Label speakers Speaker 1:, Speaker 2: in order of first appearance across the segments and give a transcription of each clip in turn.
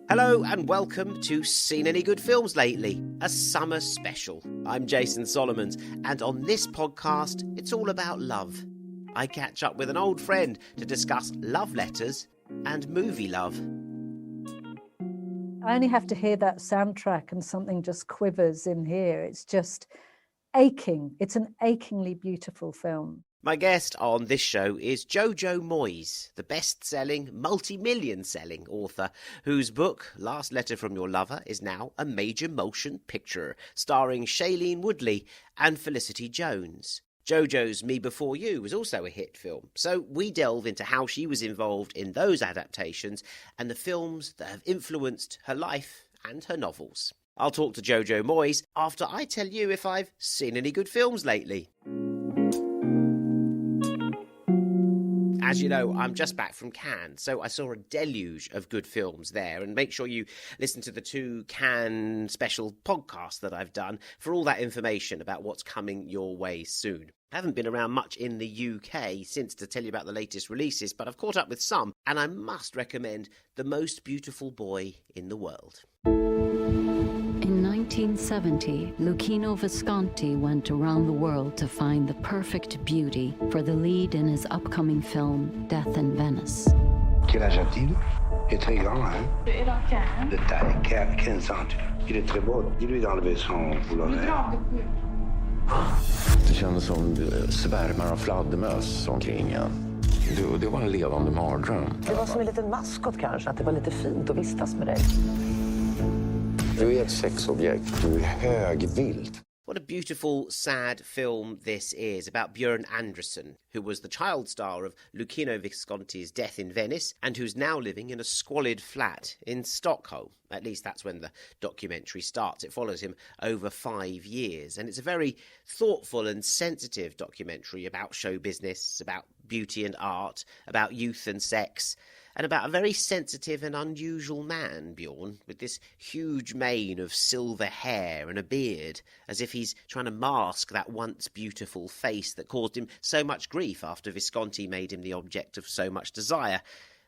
Speaker 1: Hello and welcome to Seen Any Good Films Lately, a summer special. I'm Jason Solomons, and on this podcast, it's all about love. I catch up with an old friend to discuss love letters and movie love.
Speaker 2: I only have to hear that soundtrack and something just quivers in here. It's just aching. It's an achingly beautiful film.
Speaker 1: My guest on this show is Jojo Moyes, the best-selling, multi-million-selling author whose book, Last Letter from Your Lover, is now a major motion picture starring Shailene Woodley and Felicity Jones. Jojo's Me Before You was also a hit film, so we delve into how she was involved in those adaptations and the films that have influenced her life and her novels. I'll talk to Jojo Moyes after I tell you if I've seen any good films lately. As you know, I'm just back from Cannes, so I saw a deluge of good films there, and make sure you listen to the 2 Cannes special podcasts that I've done for all that information about what's coming your way soon. I haven't been around much in the UK since to tell you about the latest releases, but I've caught up with some, and I must recommend The Most Beautiful Boy in the World.
Speaker 3: In 1970, Luchino Visconti went around the world to find the perfect beauty for the lead in his upcoming film, Death in Venice.
Speaker 4: Quel âge a-t-il? Il est très grand, hein? De taille, 15 cm. Il est très beau. Dis-lui d'enlever son foulard.
Speaker 5: Det kändes som svärmar av fladdermöss omkring en. Det var en levande mardröm.
Speaker 6: Det var som en liten maskot kanske, att det var lite fint att vistas med dig.
Speaker 5: Du är ett sexobjekt. Du är högvilt.
Speaker 1: What a beautiful, sad film this is about Björn Andersson, who was the child star of Luchino Visconti's Death in Venice and who's now living in a squalid flat in Stockholm. At least that's when the documentary starts. It follows him over 5 years, and it's a very thoughtful and sensitive documentary about show business, about beauty and art, about youth and sex, and about a very sensitive and unusual man, Bjorn, with this huge mane of silver hair and a beard, as if he's trying to mask that once beautiful face that caused him so much grief after Visconti made him the object of so much desire,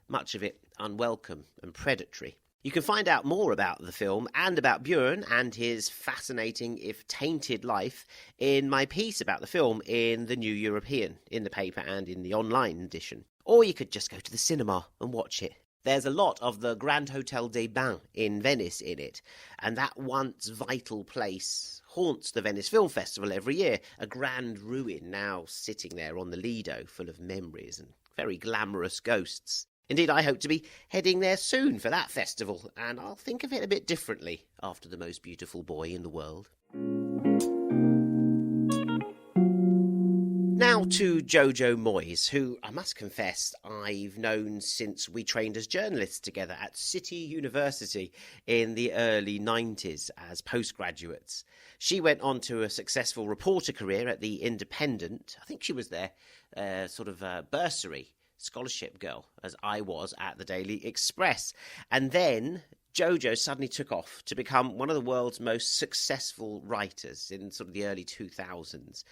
Speaker 1: much of it unwelcome and predatory. You can find out more about the film and about Björn and his fascinating, if tainted, life in my piece about the film in the New European, in the paper and in the online edition. Or you could just go to the cinema and watch it. There's a lot of the Grand Hotel des Bains in Venice in it, and that once vital place haunts the Venice Film Festival every year, a grand ruin now sitting there on the Lido, full of memories and very glamorous ghosts. Indeed, I hope to be heading there soon for that festival, and I'll think of it a bit differently after The Most Beautiful Boy in the World. Now to Jojo Moyes, who I must confess I've known since we trained as journalists together at City University in the early 90s as postgraduates. She went on to a successful reporter career at The Independent. I think she was their bursary scholarship girl, as I was at the Daily Express. And then Jojo suddenly took off to become one of the world's most successful writers in sort of the early 2000s.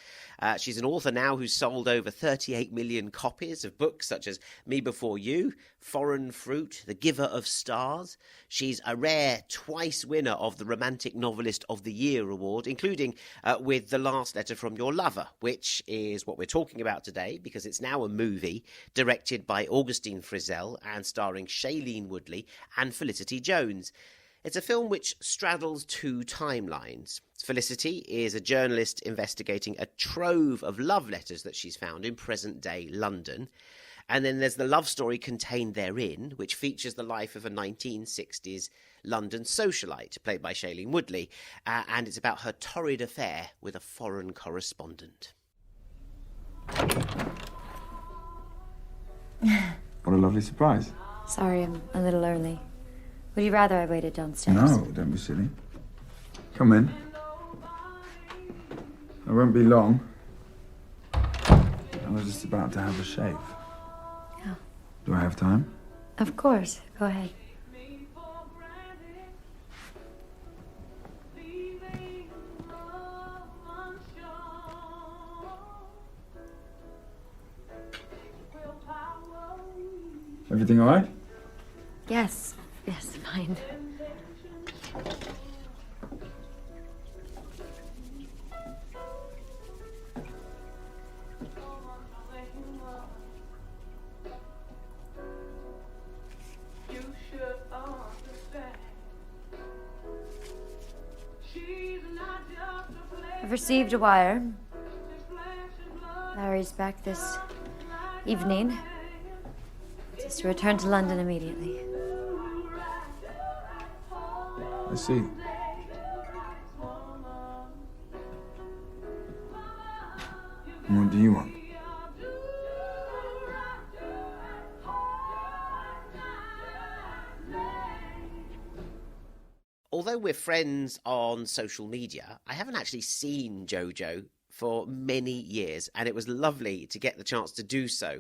Speaker 1: She's an author now who's sold over 38 million copies of books such as Me Before You, Foreign Fruit, The Giver of Stars. She's a rare twice winner of the Romantic Novelist of the Year award, including with The Last Letter from Your Lover, which is what we're talking about today because it's now a movie directed by Augustine Frizzell and starring Shailene Woodley and Felicity Jones. It's a film which straddles 2 timelines. Felicity is a journalist investigating a trove of love letters that she's found in present-day London. And then there's the love story contained therein, which features the life of a 1960s London socialite, played by Shailene Woodley, and it's about her torrid affair with a foreign correspondent.
Speaker 7: What a lovely surprise.
Speaker 8: Sorry, I'm a little early. Would you rather I waited downstairs?
Speaker 7: No, don't be silly. Come in. I won't be long. I was just about to have a shave.
Speaker 8: Oh.
Speaker 7: Do I have time?
Speaker 8: Of course. Go ahead.
Speaker 7: Everything all right?
Speaker 8: Yes. Yes, fine. I've received a wire. Larry's back this evening. Says to return to London immediately.
Speaker 7: I see. And what do you want?
Speaker 1: Although we're friends on social media, I haven't actually seen Jojo for many years, and it was lovely to get the chance to do so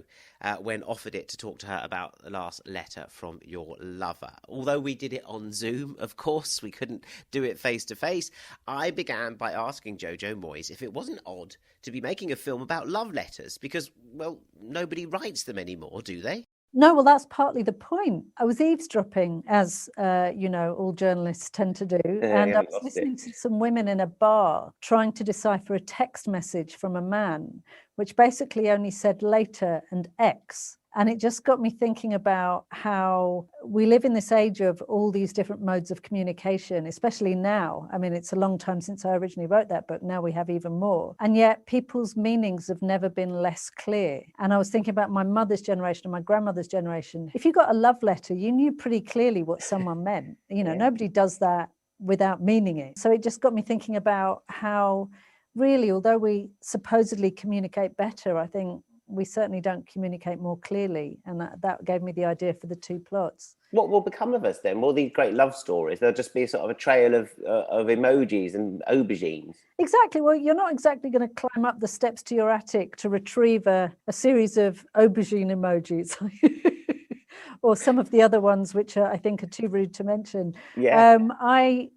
Speaker 1: when offered it to talk to her about the last letter from your lover. Although we did it on Zoom, of course, we couldn't do it face to face. I began by asking Jojo Moyes if it wasn't odd to be making a film about love letters because, well, nobody writes them anymore, do they?
Speaker 2: No, well, that's partly the point. I was eavesdropping, as all journalists tend to do, and I was listening to some women in a bar trying to decipher a text message from a man, which basically only said later and X. And it just got me thinking about how we live in this age of all these different modes of communication, especially now. I mean, it's a long time since I originally wrote that book. Now we have even more. And yet people's meanings have never been less clear. And I was thinking about my mother's generation and my grandmother's generation. If you got a love letter, you knew pretty clearly what someone meant. Nobody does that without meaning it. So it just got me thinking about how really, although we supposedly communicate better, I think we certainly don't communicate more clearly, and that gave me the idea for the two plots.
Speaker 1: What will become of us then? Will these great love stories, there'll just be sort of a trail of emojis and aubergines?
Speaker 2: Exactly. Well, you're not exactly going to climb up the steps to your attic to retrieve a series of aubergine emojis. Or some of the other ones, which I think are too rude to mention.
Speaker 1: Yeah.
Speaker 2: I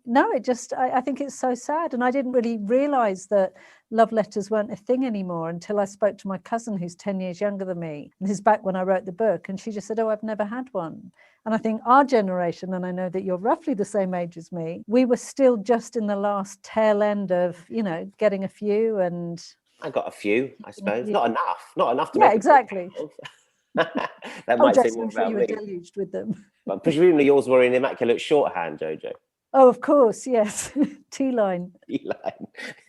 Speaker 2: think it's so sad. And I didn't really realize that love letters weren't a thing anymore until I spoke to my cousin, who's 10 years younger than me. And this is back when I wrote the book. And she just said, oh, I've never had one. And I think our generation, and I know that you're roughly the same age as me, we were still just in the last tail end of, getting a few. And
Speaker 1: I got a few, I suppose. Not enough to
Speaker 2: yeah,
Speaker 1: make
Speaker 2: exactly.
Speaker 1: That might say more
Speaker 2: I'm sure
Speaker 1: about
Speaker 2: you were
Speaker 1: me.
Speaker 2: deluged with them.
Speaker 1: But presumably yours were in immaculate shorthand, Jojo.
Speaker 2: Oh, of course, yes. T-line.
Speaker 1: T-line.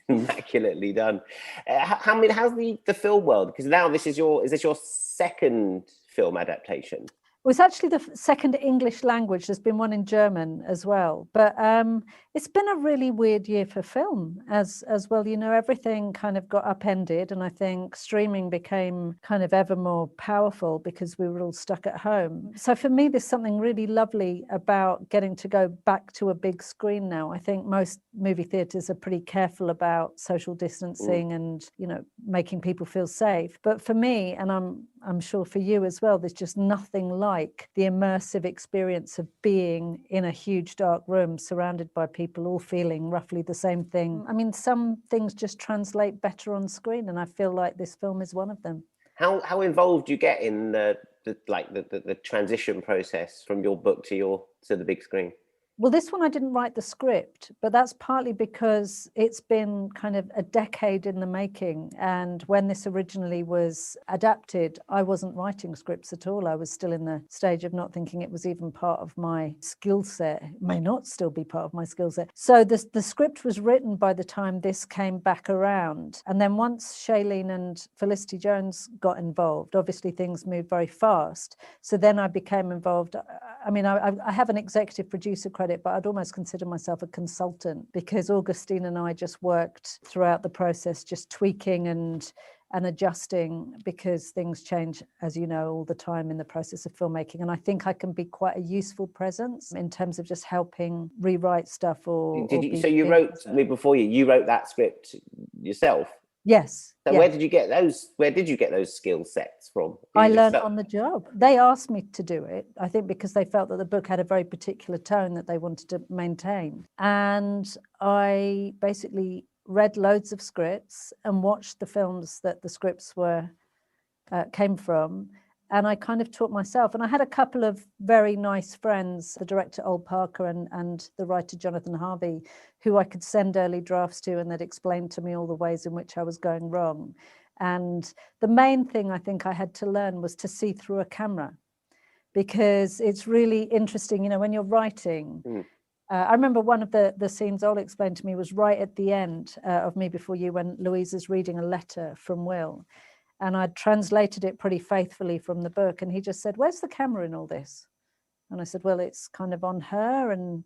Speaker 1: Immaculately done. How's the film world? Because now is this your second film adaptation?
Speaker 2: It was actually the second English language. There's been one in German as well. But it's been a really weird year for film as well. Everything kind of got upended. And I think streaming became kind of ever more powerful because we were all stuck at home. So for me, there's something really lovely about getting to go back to a big screen now. I think most movie theatres are pretty careful about social distancing and, making people feel safe. But for me, and I'm sure for you as well, there's just nothing like the immersive experience of being in a huge dark room surrounded by people all feeling roughly the same thing. I mean, some things just translate better on screen, and I feel like this film is one of them.
Speaker 1: How involved do you get in the transition process from your book to the big screen?
Speaker 2: Well, this one I didn't write the script, but that's partly because it's been kind of a decade in the making. And when this originally was adapted, I wasn't writing scripts at all. I was still in the stage of not thinking it was even part of my skill set. It may not still be part of my skill set. So the script was written by the time this came back around. And then once Shailene and Felicity Jones got involved, obviously things moved very fast. So then I became involved. I mean, I have an executive producer credit, but I'd almost consider myself a consultant because Augustine and I just worked throughout the process, just tweaking and adjusting because things change, as you know, all the time in the process of filmmaking. And I think I can be quite a useful presence in terms of just helping rewrite stuff you wrote
Speaker 1: that script yourself?
Speaker 2: Yes.
Speaker 1: So where did you get those skill sets from?
Speaker 2: I learned on the job. They asked me to do it, I think because they felt that the book had a very particular tone that they wanted to maintain. And I basically read loads of scripts and watched the films that the scripts came from, And I kind of taught myself. And I had a couple of very nice friends, the director Ol Parker and the writer Jonathan Harvey, who I could send early drafts to, and they'd explain to me all the ways in which I was going wrong. And the main thing I think I had to learn was to see through a camera, because it's really interesting, when you're writing. I remember one of the scenes Ol explained to me was right at the end of Me Before You, when Louise is reading a letter from Will. And I'd translated it pretty faithfully from the book. And he just said, "Where's the camera in all this?" And I said, "Well, it's kind of on her, and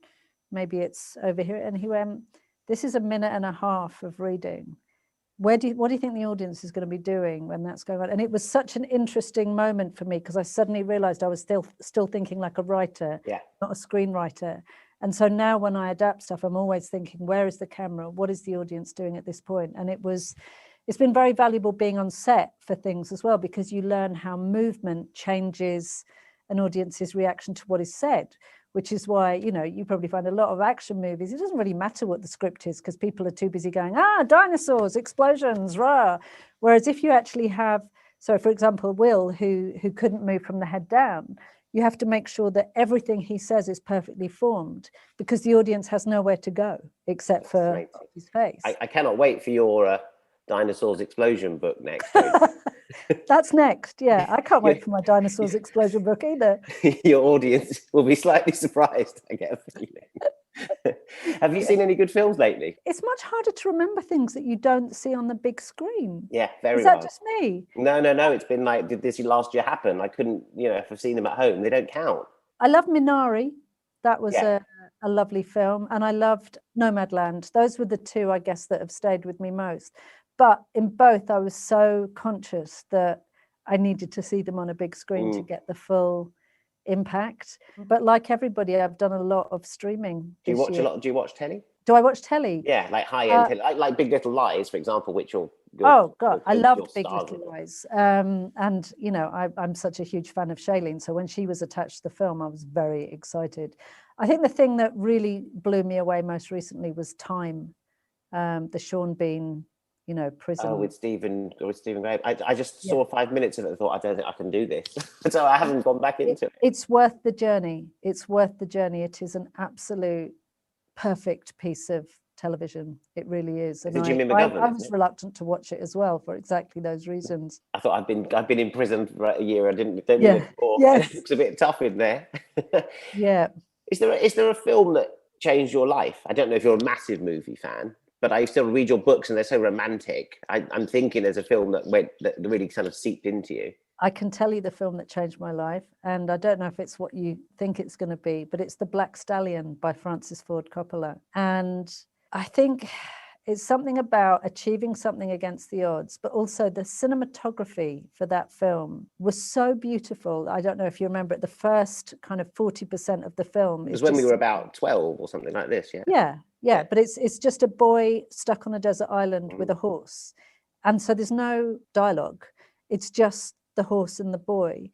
Speaker 2: maybe it's over here." And he went, "This is a minute and a half of reading. What do you think the audience is going to be doing when that's going on?" And it was such an interesting moment for me, because I suddenly realized I was still thinking like a writer, not a screenwriter. And so now when I adapt stuff, I'm always thinking, where is the camera? What is the audience doing at this point? And it's been very valuable being on set for things as well, because you learn how movement changes an audience's reaction to what is said, which is why, you probably find a lot of action movies, it doesn't really matter what the script is, because people are too busy going, dinosaurs, explosions, rah. Whereas if you actually have, so for example, Will, who couldn't move from the head down, you have to make sure that everything he says is perfectly formed, because the audience has nowhere to go except for his face.
Speaker 1: I cannot wait for your Dinosaurs Explosion book next.
Speaker 2: That's next, yeah. I can't wait for my Dinosaurs Explosion book either.
Speaker 1: Your audience will be slightly surprised, I get a feeling. Have you seen any good films lately?
Speaker 2: It's much harder to remember things that you don't see on the big screen.
Speaker 1: Yeah, very
Speaker 2: Is that
Speaker 1: well.
Speaker 2: just me?
Speaker 1: No. It's been like, did this last year happen? I couldn't, if I've seen them at home, they don't count.
Speaker 2: I love Minari. That was a lovely film. And I loved Nomadland. Those were the two, I guess, that have stayed with me most. But in both, I was so conscious that I needed to see them on a big screen to get the full impact. But like everybody, I've done a lot of streaming.
Speaker 1: Do you watch a lot? Do you watch telly?
Speaker 2: Do I watch telly?
Speaker 1: Yeah, like high-end telly, like Big Little Lies, for example, which you're...
Speaker 2: Oh, God, I loved Big Little Lies. And, I'm such a huge fan of Shailene. So when she was attached to the film, I was very excited. I think the thing that really blew me away most recently was Time, the Sean Bean, prison.
Speaker 1: Oh, with Stephen Gray. I just saw 5 minutes of it and thought, I don't think I can do this. So I haven't gone back into it.
Speaker 2: It's worth the journey. It's worth the journey. It is an absolute perfect piece of television. It really is. And
Speaker 1: Jimmy
Speaker 2: I
Speaker 1: McGovern,
Speaker 2: was reluctant to watch it as well for exactly those reasons.
Speaker 1: I thought I've been in prison for a year. I didn't before.
Speaker 2: Yes.
Speaker 1: It looks a bit tough in there.
Speaker 2: Yeah.
Speaker 1: Is there a film that changed your life? I don't know if you're a massive movie fan, but I still read your books and they're so romantic. I'm thinking there's a film that really kind of seeped into you.
Speaker 2: I can tell you the film that changed my life, and I don't know if it's what you think it's going to be, but it's The Black Stallion by Francis Ford Coppola. And I think it's something about achieving something against the odds, but also the cinematography for that film was so beautiful. I don't know if you remember it, the first kind of 40% of the film.
Speaker 1: It was when we were about 12 or something like this, yeah?
Speaker 2: Yeah, but it's just a boy stuck on a desert island with a horse. And so there's no dialogue. It's just the horse and the boy.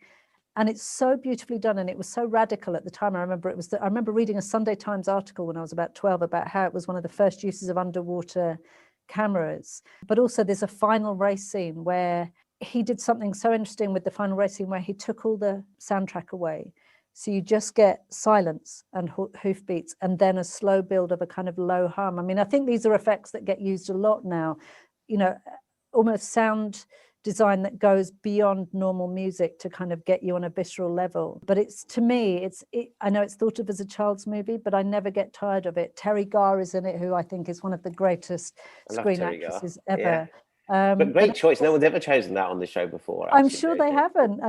Speaker 2: And it's so beautifully done, and it was so radical at the time. I remember reading a Sunday Times article when I was about 12 about how it was one of the first uses of underwater cameras. But also there's a final race scene where he did something so interesting with the final race scene where he took all the soundtrack away. So you just get silence and hoofbeats, and then a slow build of a kind of low hum. I mean, I think these are effects that get used a lot now, almost sound design that goes beyond normal music to kind of get you on a visceral level. But to me, I know it's thought of as a child's movie, but I never get tired of it. Terry Garr is in it, who I think is one of the greatest screen actresses ever.
Speaker 1: Yeah. But great choice. No one's ever chosen that on the show before.
Speaker 2: I'm sure they haven't.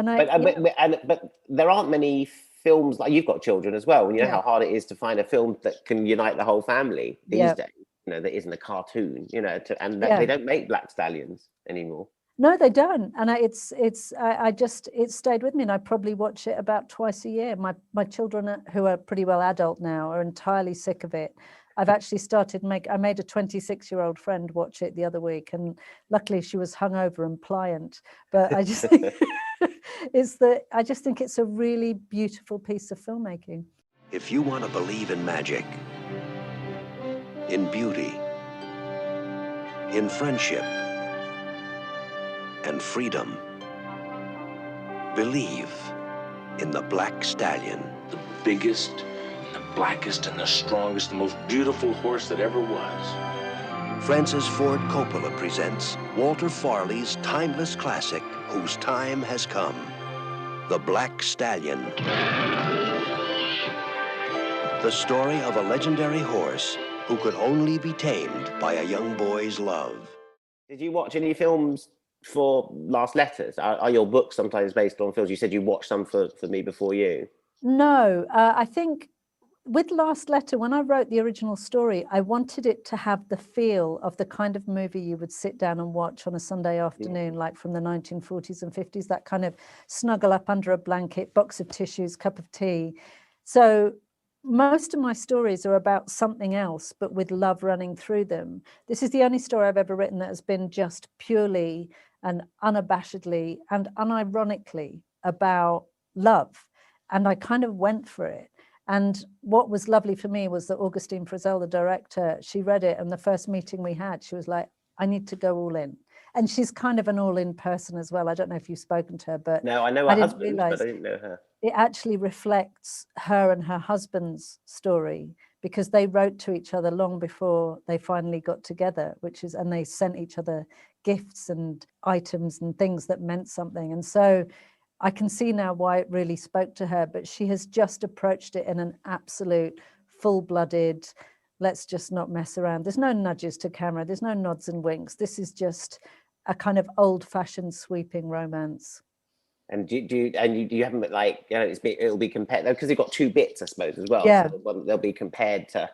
Speaker 1: But there aren't many films, like you've got children as well, and you know how hard it is to find a film that can unite the whole family these days, that isn't a cartoon, they don't make Black Stallions anymore.
Speaker 2: No, they don't, and it stayed with me, and I probably watch it about twice a year. My children, who are pretty well adult now, are entirely sick of it. I've actually I made a 26-year-old friend watch it the other week, and luckily she was hungover and pliant. But I just think I just think it's a really beautiful piece of filmmaking.
Speaker 9: If you want to believe in magic, in beauty, in friendship, and freedom, believe in the Black Stallion.
Speaker 5: The biggest, the blackest, and the strongest, the most beautiful horse that ever was.
Speaker 9: Francis Ford Coppola presents Walter Farley's timeless classic, whose time has come. The Black Stallion. The story of a legendary horse who could only be tamed by a young boy's love.
Speaker 1: Did you watch any films for Last Letters? Are your books sometimes based on films? You said you watched some for Me Before You.
Speaker 2: No, I think with Last Letter, when I wrote the original story, I wanted it to have the feel of the kind of movie you would sit down and watch on a Sunday afternoon, like from the 1940s and 50s, that kind of snuggle up under a blanket, box of tissues, cup of tea. So most of my stories are about something else, but with love running through them. This is the only story I've ever written that has been just purely and unabashedly and unironically about love. And I kind of went for it. And what was lovely for me was that Augustine Frizzell, the director, she read it, and the first meeting we had, she was like, I need to go all in. And she's kind of an all-in person as well. I don't know if you've spoken to her, but
Speaker 1: no, I know her husband, but I didn't know her.
Speaker 2: It actually reflects her and her husband's story, because they wrote to each other long before they finally got together, and they sent each other gifts and items and things that meant something. And so I can see now why it really spoke to her, but she has just approached it in an absolute full-blooded, let's just not mess around. There's no nudges to camera. There's no nods and winks. This is just a kind of old-fashioned sweeping romance.
Speaker 1: And you haven't, like, you know, it'll be compared, because you've got two bits, I suppose, as well.
Speaker 2: Yeah.
Speaker 1: So they'll be compared to,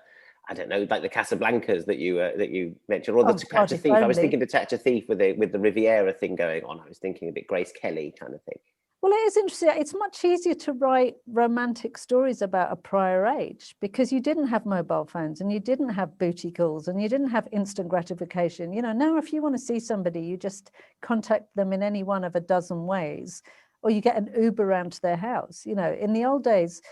Speaker 1: I don't know, like the Casablancas that you mentioned, or the To Catch a Thief. I was thinking To Catch a Thief with the Riviera thing going on. I was thinking a bit Grace Kelly kind of thing.
Speaker 2: Well, it is interesting. It's much easier to write romantic stories about a prior age, because you didn't have mobile phones and you didn't have booty calls and you didn't have instant gratification. You know, now if you want to see somebody, you just contact them in any one of a dozen ways, or you get an Uber round to their house. You know, in the old days,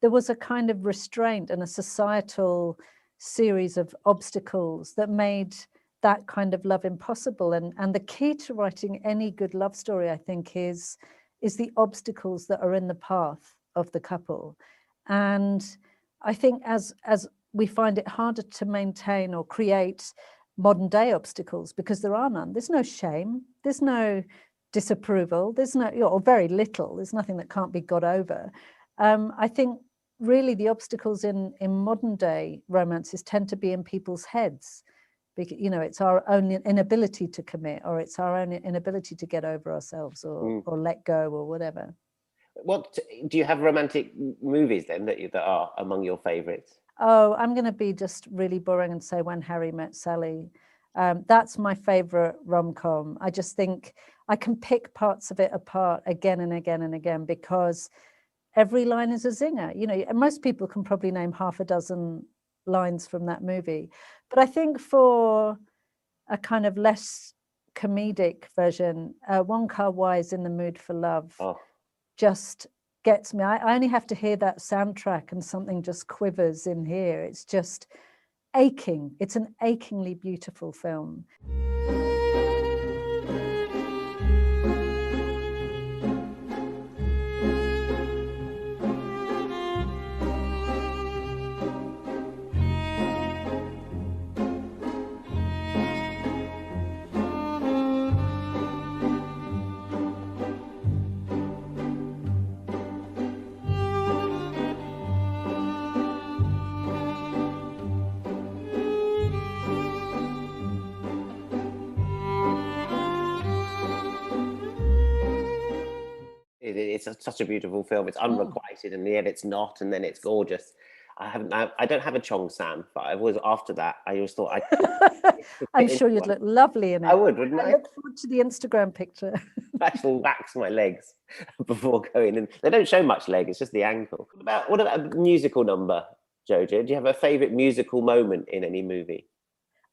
Speaker 2: there was a kind of restraint and a societal series of obstacles that made that kind of love impossible. And the key to writing any good love story, I think, is the obstacles that are in the path of the couple. And I think as we find it harder to maintain or create modern day obstacles, because there are none. There's no shame, there's no disapproval, there's no, or very little, there's nothing that can't be got over. I think really the obstacles in modern day romances tend to be in people's heads. Because, you know, it's our own inability to commit, or it's our own inability to get over ourselves, or let go, or whatever.
Speaker 1: What do you have romantic movies then that are among your favourites?
Speaker 2: Oh, I'm going to be just really boring and say When Harry Met Sally. That's my favourite rom-com. I just think I can pick parts of it apart again and again and again, because every line is a zinger. You know, most people can probably name half a dozen lines from that movie. But I think for a kind of less comedic version, Wong Kar Wai's In the Mood for Love just gets me. I only have to hear that soundtrack and something just quivers in here. It's just aching. It's an achingly beautiful film.
Speaker 1: It's such a beautiful film. It's unrequited, and yet it's not, and then it's gorgeous. I don't have a Chong Sam, but I was, after that, I always thought
Speaker 2: I'm sure you'd look lovely in it.
Speaker 1: I would, wouldn't I?
Speaker 2: I look forward to the Instagram picture.
Speaker 1: I shall wax my legs before going in. They don't show much leg, it's just the ankle. What about a musical number, Jojo? Do you have a favourite musical moment in any movie?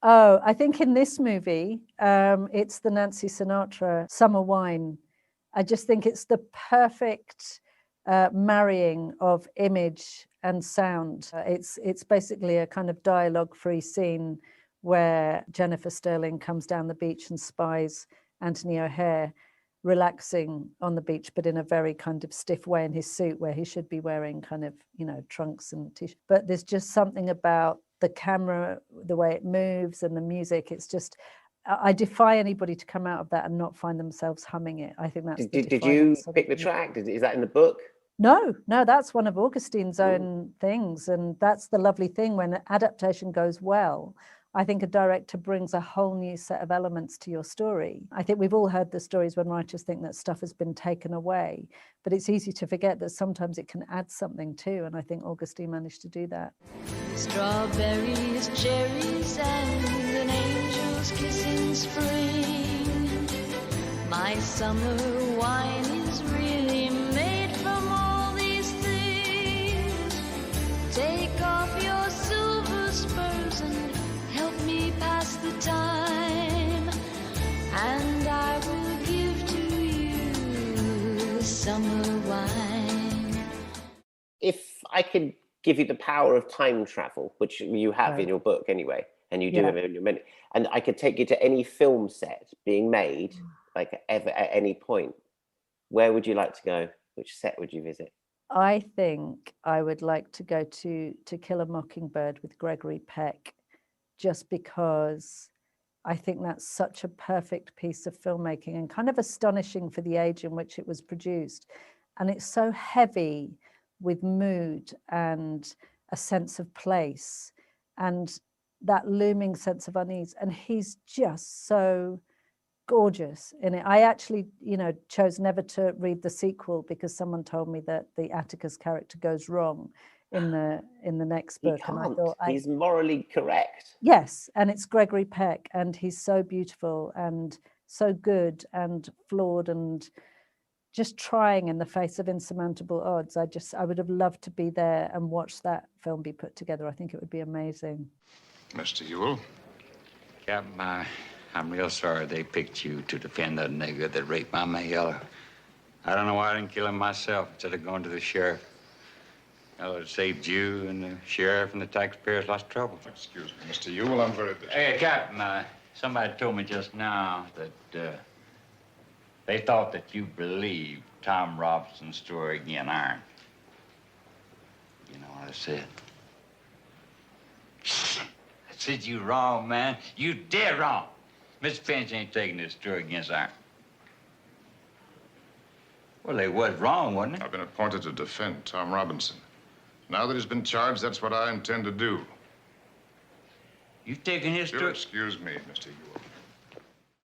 Speaker 2: Oh, I think in this movie, it's the Nancy Sinatra Summer Wine. I just think it's the perfect marrying of image and sound. It's basically a kind of dialogue-free scene where Jennifer Sterling comes down the beach and spies Anthony O'Hare. relaxing on the beach, but in a very kind of stiff way in his suit, where he should be wearing kind of, you know, trunks and t-shirt. But there's just something about the camera, the way it moves, and the music. It's just, I defy anybody to come out of that and not find themselves humming it. I think that's
Speaker 1: Did you pick the track? Is that in the book?
Speaker 2: No, that's one of Augustine's own things. And that's the lovely thing when an adaptation goes well. I think a director brings a whole new set of elements to your story. I think we've all heard the stories when writers think that stuff has been taken away, but it's easy to forget that sometimes it can add something too. And I think Augustine managed to do that.
Speaker 10: Strawberries, cherries, and an angel's kiss in spring. My summer wine is really made from all these things. Take off your silver spurs and help me pass the time, and I will give to you summer wine.
Speaker 1: If I could give you the power of time travel, which you have in your book anyway, and you do have in your minute, and I could take you to any film set being made, like ever at any point, where would you like to go? Which set would you visit?
Speaker 2: I think I would like to go to Kill a Mockingbird with Gregory Peck, just because I think that's such a perfect piece of filmmaking and kind of astonishing for the age in which it was produced. And it's so heavy with mood and a sense of place and that looming sense of unease. And he's just so gorgeous in it. I actually, chose never to read the sequel because someone told me that the Atticus character goes wrong in the next book.
Speaker 1: And
Speaker 2: I thought
Speaker 1: he's morally correct.
Speaker 2: Yes, and it's Gregory Peck, and he's so beautiful and so good and flawed and just trying in the face of insurmountable odds. I would have loved to be there and watch that film be put together. I think it would be amazing.
Speaker 11: Mr. Ewell?
Speaker 12: Captain, I'm real sorry they picked you to defend that nigger that raped my Mayella. I don't know why I didn't kill him myself instead of going to the sheriff. Well, it saved you and the sheriff and the taxpayers lots of trouble.
Speaker 11: Excuse me, Mr. Ewell, I'm very busy.
Speaker 12: Hey, Captain, somebody told me just now that they thought that you believed Tom Robinson's story again, Iron. You know what I said? I said you wrong, man. You dead wrong. Mr. Finch ain't taking this story against Iron. Well, they was wrong, wasn't it?
Speaker 11: I've been appointed to defend Tom Robinson. Now that he's been charged, that's what I intend to do.
Speaker 12: You've taken his story.
Speaker 11: Excuse me, Mr. Ewell.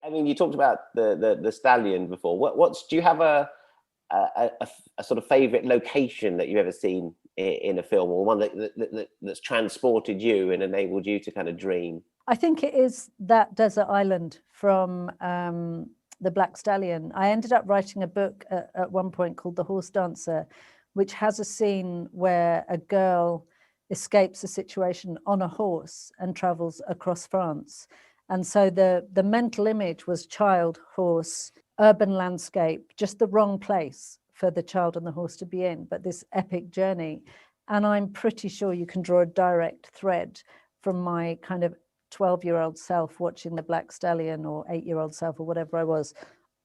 Speaker 1: I mean, you talked about the stallion before. Do you have a sort of favorite location that you've ever seen in a film, or one that's transported you and enabled you to kind of dream?
Speaker 2: I think it is that desert island from the Black Stallion. I ended up writing a book at one point called The Horse Dancer, which has a scene where a girl escapes a situation on a horse and travels across France. And so the mental image was child, horse, urban landscape, just the wrong place for the child and the horse to be in, but this epic journey. And I'm pretty sure you can draw a direct thread from my kind of 12-year-old self watching the Black Stallion, or 8-year-old self, or whatever I was,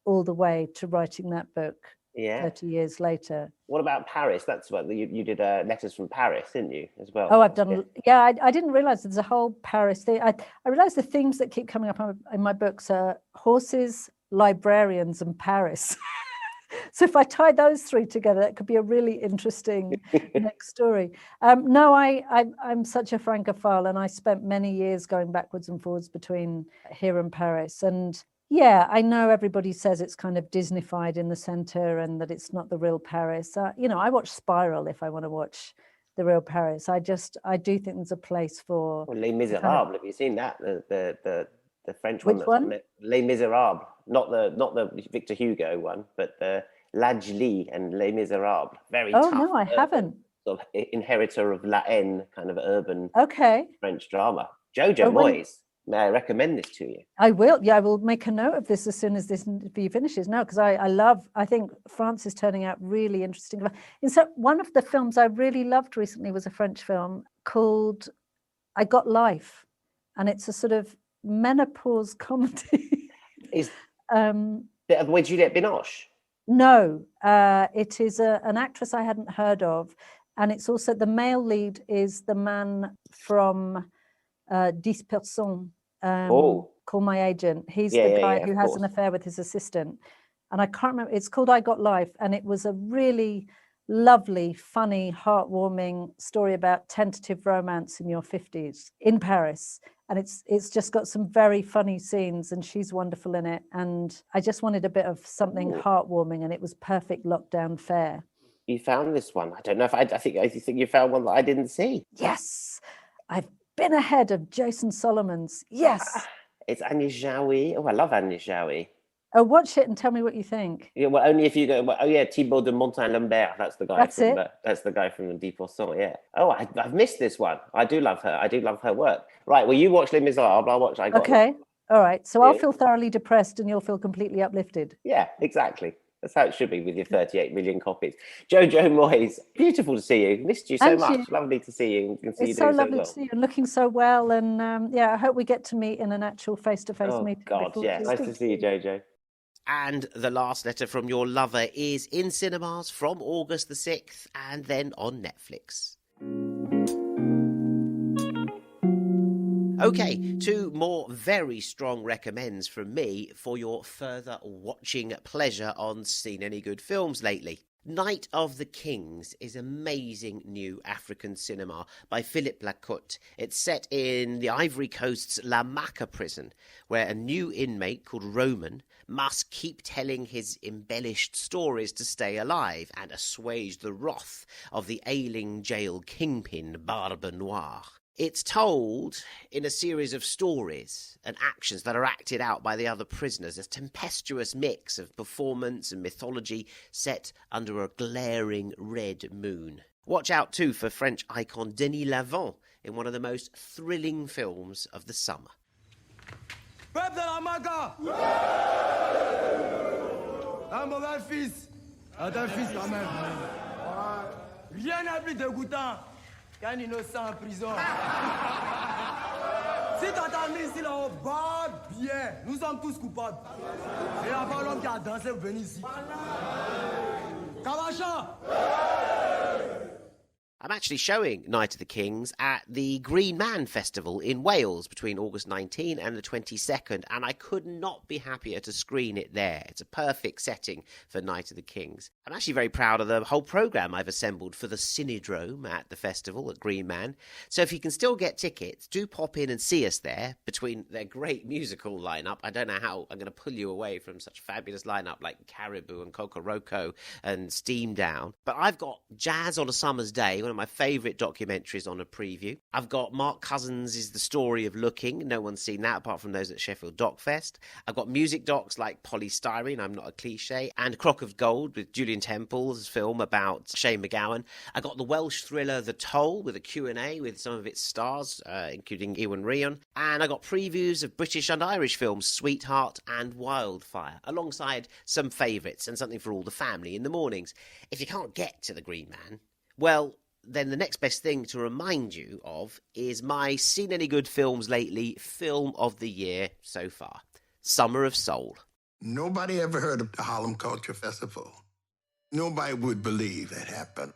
Speaker 2: all the way to writing that book 30 years later.
Speaker 1: What about Paris? That's what you did Letters from Paris, didn't you, as well?
Speaker 2: Oh, I've done, I didn't realize there's a whole Paris thing. I realized the themes that keep coming up in my books are horses, librarians, and Paris. So if I tie those three together, that could be a really interesting next story. No, I'm such a Francophile, and I spent many years going backwards and forwards between here and Paris. And yeah, I know everybody says it's kind of Disneyfied in the center and that it's not the real Paris. I watch Spiral if I want to watch the real Paris. I do think there's a place for
Speaker 1: Les Miserables. Have you seen that? The French one.
Speaker 2: Which one?
Speaker 1: Les Miserables, not the Victor Hugo one, but the Lajli and Les Miserables. Very tough.
Speaker 2: Oh no, I haven't.
Speaker 1: Sort of inheritor of La Haine, kind of urban French drama. Jojo Moyes. May I recommend this to you?
Speaker 2: I will. Yeah, I will make a note of this as soon as this interview finishes. No, because I think France is turning out really interesting. In fact, one of the films I really loved recently was a French film called I Got Life, and it's a sort of menopause comedy.
Speaker 1: With Juliette Binoche?
Speaker 2: No, it is an actress I hadn't heard of. And it's also, the male lead is the man from 10 Personnes, Call My Agent. He's the guy who has an affair with his assistant. And I can't remember, it's called I Got Life. And it was a really lovely, funny, heartwarming story about tentative romance in your 50s in Paris. And it's just got some very funny scenes, and she's wonderful in it. And I just wanted a bit of something heartwarming, and it was perfect lockdown fare.
Speaker 1: You found this one. I don't know if I think you found one that I didn't see.
Speaker 2: Yes, I've been ahead of Jason Solomon's. Yes.
Speaker 1: It's Agnès Jaoui. Oh, I love Agnès Jaoui.
Speaker 2: Oh, watch it and tell me what you think.
Speaker 1: Yeah, well, only if you go. Well, Thibault de Montin-Lambert. That's the guy. That's the guy from the 10 Personnes. Yeah. Oh, I've missed this one. I do love her. I do love her work. Right. Well, you watch Les Miserables. I'll watch I Got
Speaker 2: Okay.
Speaker 1: Life.
Speaker 2: All right. So I'll feel thoroughly depressed, and you'll feel completely uplifted.
Speaker 1: Yeah. Exactly. That's how it should be with your 38 million copies. Jojo Moyes, beautiful to see you. Missed you so much. Lovely to see you.
Speaker 2: It's so lovely to see you and looking so well. And I hope we get to meet in an actual face-to-face meeting.
Speaker 1: Oh, God, yeah. Nice to see you, Jojo. And the last letter from your lover is in cinemas from August the 6th and then on Netflix. Okay, 2 more very strong recommends from me for your further watching pleasure on Seen Any Good Films lately. Night of the Kings is amazing new African cinema by Philippe Lacotte. It's set in the Ivory Coast's La Maca prison, where a new inmate called Roman must keep telling his embellished stories to stay alive and assuage the wrath of the ailing jail kingpin Barbe Noire. It's told in a series of stories and actions that are acted out by the other prisoners, a tempestuous mix of performance and mythology set under a glaring red moon. Watch out too for French icon Denis Lavant in one of the most thrilling films of the summer.
Speaker 13: Peuple de la Maca! Un mauvais fils! Un fils quand même. Rien n'est plus dégoûtant qu'un innocent en prison. Si t'entends ici là-haut, bah bien, nous sommes tous coupables. Et avant l'homme qui a dansé, vous venez ici. Cavachan!
Speaker 1: I'm actually showing Night of the Kings at the Green Man Festival in Wales between August 19 and the 22nd, and I could not be happier to screen it there. It's a perfect setting for Night of the Kings. I'm actually very proud of the whole programme I've assembled for the Cinedrome at the festival at Green Man. So if you can still get tickets, do pop in and see us there between their great musical lineup. I don't know how I'm going to pull you away from such a fabulous lineup like Caribou and Kokoroko and Steam Down. But I've got Jazz on a Summer's Day, one of my favourite documentaries on a preview. I've got Mark Cousins' The Story of Looking. No one's seen that apart from those at Sheffield Doc Fest. I've got music docs like Polystyrene, I'm Not a Cliche, and Crock of Gold with Julian Temple's film about Shane McGowan. I got the Welsh thriller The Toll with a Q&A with some of its stars, including Ewan Rheon. And I got previews of British and Irish films Sweetheart and Wildfire, alongside some favourites and something for all the family in the mornings. If you can't get to the Green Man, well, then the next best thing to remind you of is my Seen Any Good Films Lately film of the year so far, Summer of Soul.
Speaker 14: Nobody ever heard of the Harlem Culture Festival. Nobody would believe that happened.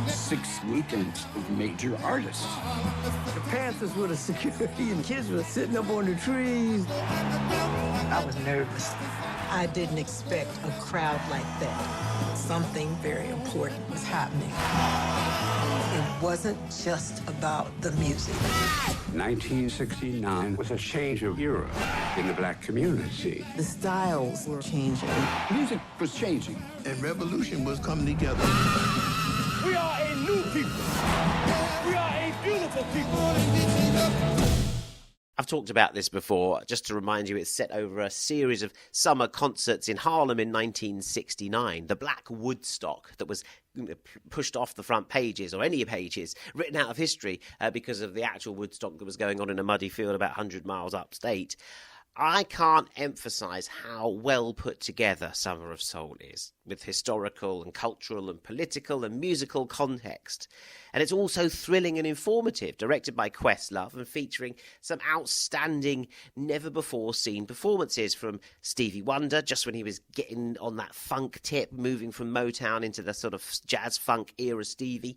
Speaker 15: 6 weekends of major artists.
Speaker 13: The Panthers were the security and kids were sitting up on the trees. I was nervous.
Speaker 16: I didn't expect a crowd like that. Something very important was happening. It wasn't just about the music.
Speaker 15: 1969 was a change of era in the black community.
Speaker 16: The styles were changing.
Speaker 15: Music was changing.
Speaker 14: And revolution was coming together.
Speaker 13: We are a new people. We are a beautiful people.
Speaker 1: I've talked about this before. Just to remind you, it's set over a series of summer concerts in Harlem in 1969. The Black Woodstock that was pushed off the front pages or any pages written out of history because of the actual Woodstock that was going on in a muddy field about 100 miles upstate. I can't emphasise how well put together Summer of Soul is, with historical and cultural and political and musical context. And it's also thrilling and informative, directed by Questlove and featuring some outstanding, never-before-seen performances from Stevie Wonder, just when he was getting on that funk tip, moving from Motown into the sort of jazz-funk era Stevie.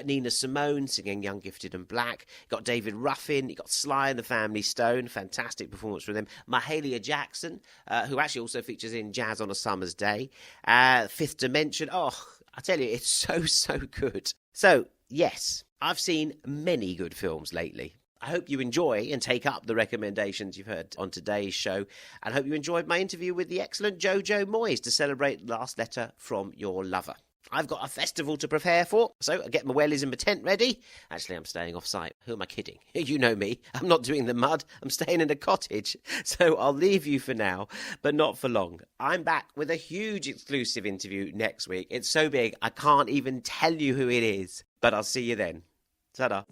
Speaker 1: Nina Simone singing Young, Gifted and Black. Got David Ruffin, you got Sly and the Family Stone, fantastic performance from them. Mahalia Jackson, who actually also features in Jazz on a Summer's Day. Fifth Dimension, I tell you, it's so good. So, yes, I've seen many good films lately. I hope you enjoy and take up the recommendations you've heard on today's show, and hope you enjoyed my interview with the excellent Jojo Moyes to celebrate Last Letter from Your Lover. I've got a festival to prepare for, so I get my wellies and my tent ready. Actually, I'm staying off-site. Who am I kidding? You know me. I'm not doing the mud. I'm staying in a cottage. So I'll leave you for now, but not for long. I'm back with a huge exclusive interview next week. It's so big, I can't even tell you who it is. But I'll see you then. Ta-da.